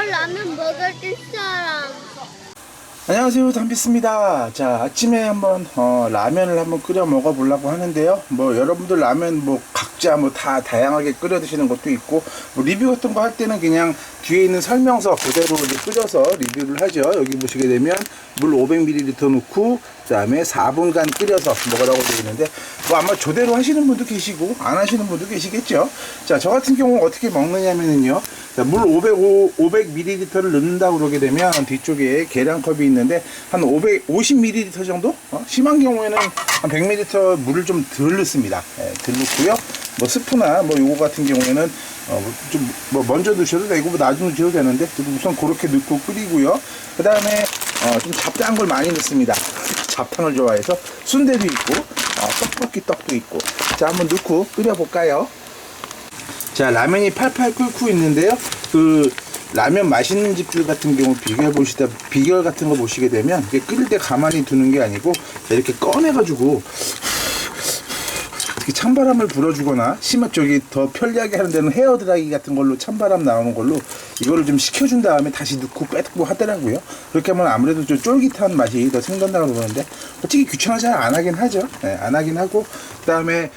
라면 먹을 사람. 안녕하세요, 담비스입니다. 자, 아침에 한번 라면을 한번 끓여 먹어 보려고 하는데요. 뭐 여러분들 라면 뭐 각자 뭐 다 다양하게 끓여 드시는 것도 있고, 뭐 리뷰 같은 거 할 때는 그냥 뒤에 있는 설명서 그대로 이제 끓여서 리뷰를 하죠. 여기 보시게 되면 물 500ml 넣고 그다음에 4분간 끓여서 먹으라고 되어 있는데, 뭐 아마 저대로 하시는 분도 계시고 안 하시는 분도 계시겠죠. 자, 저 같은 경우는 어떻게 먹느냐면은요, 자, 물 500ml를 넣는다고 그러게 되면 뒤쪽에 계량컵이 있는데 한 550ml 정도? 심한 경우에는 한 100ml 물을 좀 덜 넣습니다. 덜 넣고요. 뭐 스프나 뭐 요거 같은 경우에는 좀 뭐 먼저 넣으셔도 되고 뭐 나중에 넣으셔도 되는데 우선 그렇게 넣고 끓이고요. 그 다음에 좀 잡다한 걸 많이 넣습니다. 잡탕을 좋아해서 순대도 있고 떡볶이 떡도 있고. 자, 한번 넣고 끓여볼까요? 자, 라면이 팔팔 끓고 있는데요. 그 라면 맛있는 집들 같은 경우 비결 같은 거 보시게 되면 이게 끓일 때 가만히 두는 게 아니고 이렇게 꺼내가지고 특히 찬바람을 불어주거나 심한 저기 더 편리하게 하는 데는 헤어드라이기 같은 걸로 찬바람 나오는 걸로 이거를 좀 식혀준 다음에 다시 넣고 빼고 하더라고요. 그렇게 하면 아무래도 좀 쫄깃한 맛이 더 생긴다고 그러는데 솔직히 귀찮아서 잘 안 하긴 하죠. 네, 안 하긴 하고, 그 다음에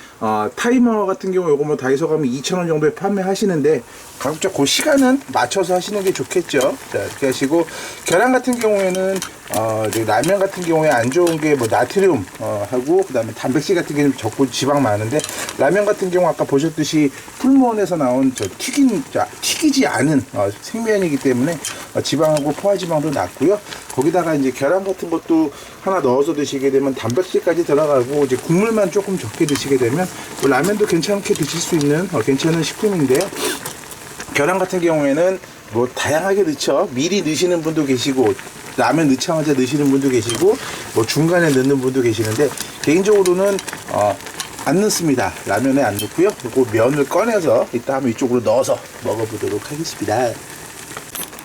타이머 같은 경우 요거 뭐 다이소 가면 2,000원 정도에 판매하시는데 가급적 그 시간은 맞춰서 하시는 게 좋겠죠. 자, 이렇게 하시고, 계란 같은 경우에는 라면 같은 경우에 안 좋은 게 뭐 나트륨 하고 그 다음에 단백질 같은 게 좀 적고 지방 많은데, 라면 같은 경우 아까 보셨듯이 풀무원에서 나온 튀기지 않은 생면이기 때문에 지방하고 포화지방도 낮고요. 거기다가 이제 계란 같은 것도 하나 넣어서 드시게 되면 단백질까지 들어가고 이제 국물만 조금 적게 드시게 되면 라면도 괜찮게 드실 수 있는 괜찮은 식품인데요. 계란 같은 경우에는 뭐 다양하게 넣죠. 미리 넣으시는 분도 계시고 라면 넣자마자 넣으시는 분도 계시고 뭐 중간에 넣는 분도 계시는데, 개인적으로는 안 넣습니다. 라면에 안 넣고요. 그리고 면을 꺼내서 이따 한번 이쪽으로 넣어서 먹어보도록 하겠습니다.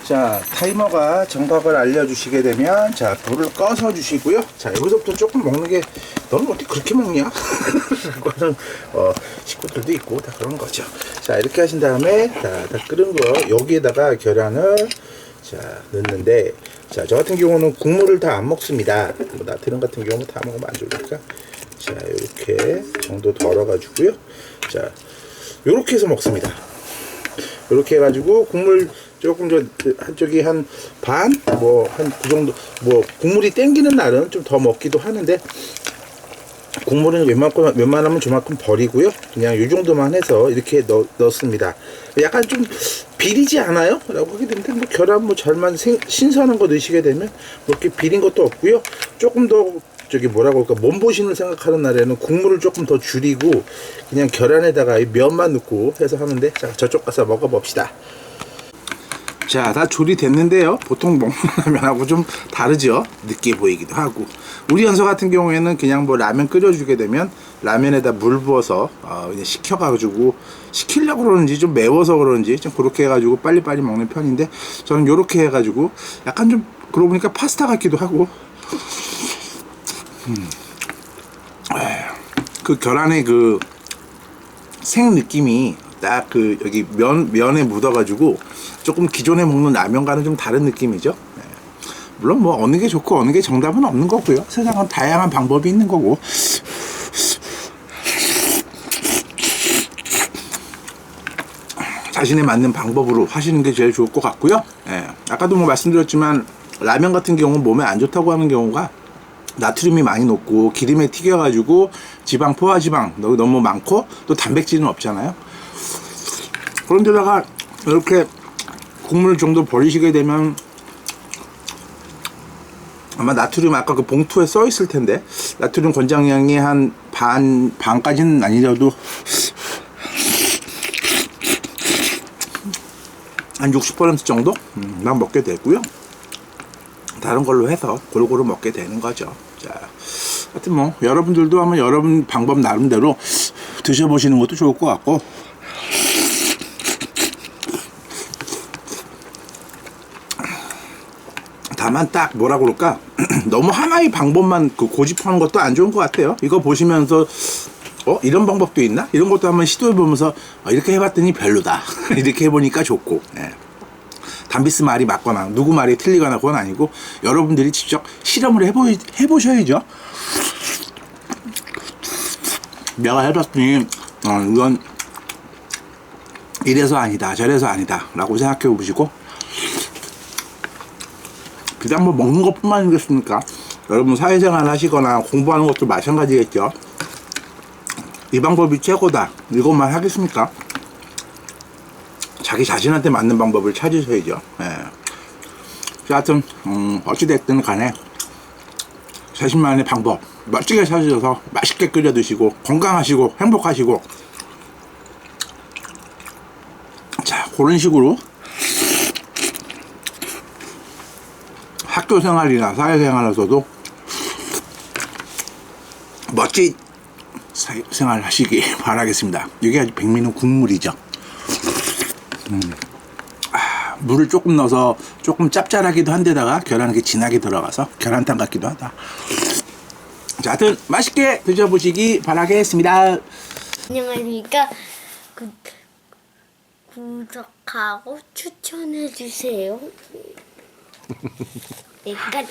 자, 타이머가 정각을 알려주시게 되면 자, 불을 꺼서 주시고요. 자, 여기서부터 조금 먹는 게 너는 어떻게 그렇게 먹냐? 라고 하는 식구들도 있고 다 그런 거죠. 자, 이렇게 하신 다음에 다 끓은 거 여기에다가 계란을 자 넣는데, 자, 저 같은 경우는 국물을 다 안 먹습니다. 뭐 나트륨 같은 경우는 다 먹으면 안 좋으니까 자, 이렇게 정도 덜어가지고요. 자, 요렇게 해서 먹습니다. 이렇게 해가지고 국물 조금 한쪽이 한 반, 뭐 한 그 정도, 뭐 국물이 땡기는 날은 좀 더 먹기도 하는데 국물은 웬만하면 저만큼 버리고요. 그냥 이 정도만 해서 이렇게 넣습니다. 약간 좀 비리지 않아요? 라고 하게 되는데 뭐 계란 뭐 잘만 신선한 거 넣으시게 되면 뭐 이렇게 비린 것도 없고요. 조금 더 뭐라고 할까, 몸보신을 생각하는 날에는 국물을 조금 더 줄이고 그냥 계란에다가 면만 넣고 해서 하는데, 자, 저쪽 가서 먹어봅시다. 자, 다 조리됐는데요. 보통 먹는 라면하고 좀 다르죠. 느끼해 보이기도 하고. 우리 연서 같은 경우에는 그냥 뭐 라면 끓여주게 되면 라면에다 물 부어서 그냥 식혀가지고, 식히려고 그러는지 좀 매워서 그러는지 좀 그렇게 해가지고 빨리빨리 먹는 편인데, 저는 요렇게 해가지고 약간 좀 그러고 보니까 파스타 같기도 하고, 그 계란의 그 생 느낌이 딱 그 여기 면에 묻어가지고 조금 기존에 먹는 라면과는 좀 다른 느낌이죠. 네. 물론 뭐 어느 게 좋고 어느 게 정답은 없는 거고요. 세상은 다양한 방법이 있는 거고. 자신에 맞는 방법으로 하시는 게 제일 좋을 것 같고요. 네. 아까도 뭐 말씀드렸지만 라면 같은 경우는 몸에 안 좋다고 하는 경우가 나트륨이 많이 높고 기름에 튀겨가지고 지방, 포화지방 너무 많고 또 단백질은 없잖아요. 그런데다가 이렇게 국물 정도 버리시게 되면 아마 나트륨 아까 그 봉투에 써 있을 텐데 나트륨 권장량이 한 반까지는 아니더라도 한 60% 정도만 먹게 되고요. 다른 걸로 해서 골고루 먹게 되는 거죠. 자, 하여튼 뭐 여러분들도 한번 여러분 방법 나름대로 드셔보시는 것도 좋을 것 같고, 다만 딱 뭐라 그럴까 너무 하나의 방법만 고집하는 것도 안 좋은 것 같아요. 이거 보시면서 이런 방법도 있나? 이런 것도 한번 시도해보면서 이렇게 해봤더니 별로다 이렇게 해보니까 좋고, 예. 담비스 말이 맞거나 누구 말이 틀리거나 그건 아니고 여러분들이 직접 실험을 해보셔야죠. 내가 해봤더니 이건 이래서 아니다 저래서 아니다 라고 생각해 보시고 그냥 뭐 먹는 것뿐만 아니겠습니까? 여러분 사회생활 하시거나 공부하는 것도 마찬가지겠죠. 이 방법이 최고다 이것만 하겠습니까? 자기 자신한테 맞는 방법을 찾으셔야죠. 예. 하여튼 어찌됐든 간에 자신만의 방법 멋지게 찾으셔서 맛있게 끓여 드시고 건강하시고 행복하시고 자 그런 식으로 학교 생활이나 사회생활에서도 멋진 사회생활 하시기 바라겠습니다. 이게 아주 백미는 국물이죠. 물을 조금 넣어서 조금 짭짤하기도 한데다가 계란이 진하게 들어가서 계란탕 같기도 하다. 자, 하여튼 맛있게 드셔보시기 바라겠습니다. 안녕하십니까. 구독하고 추천해주세요. 내가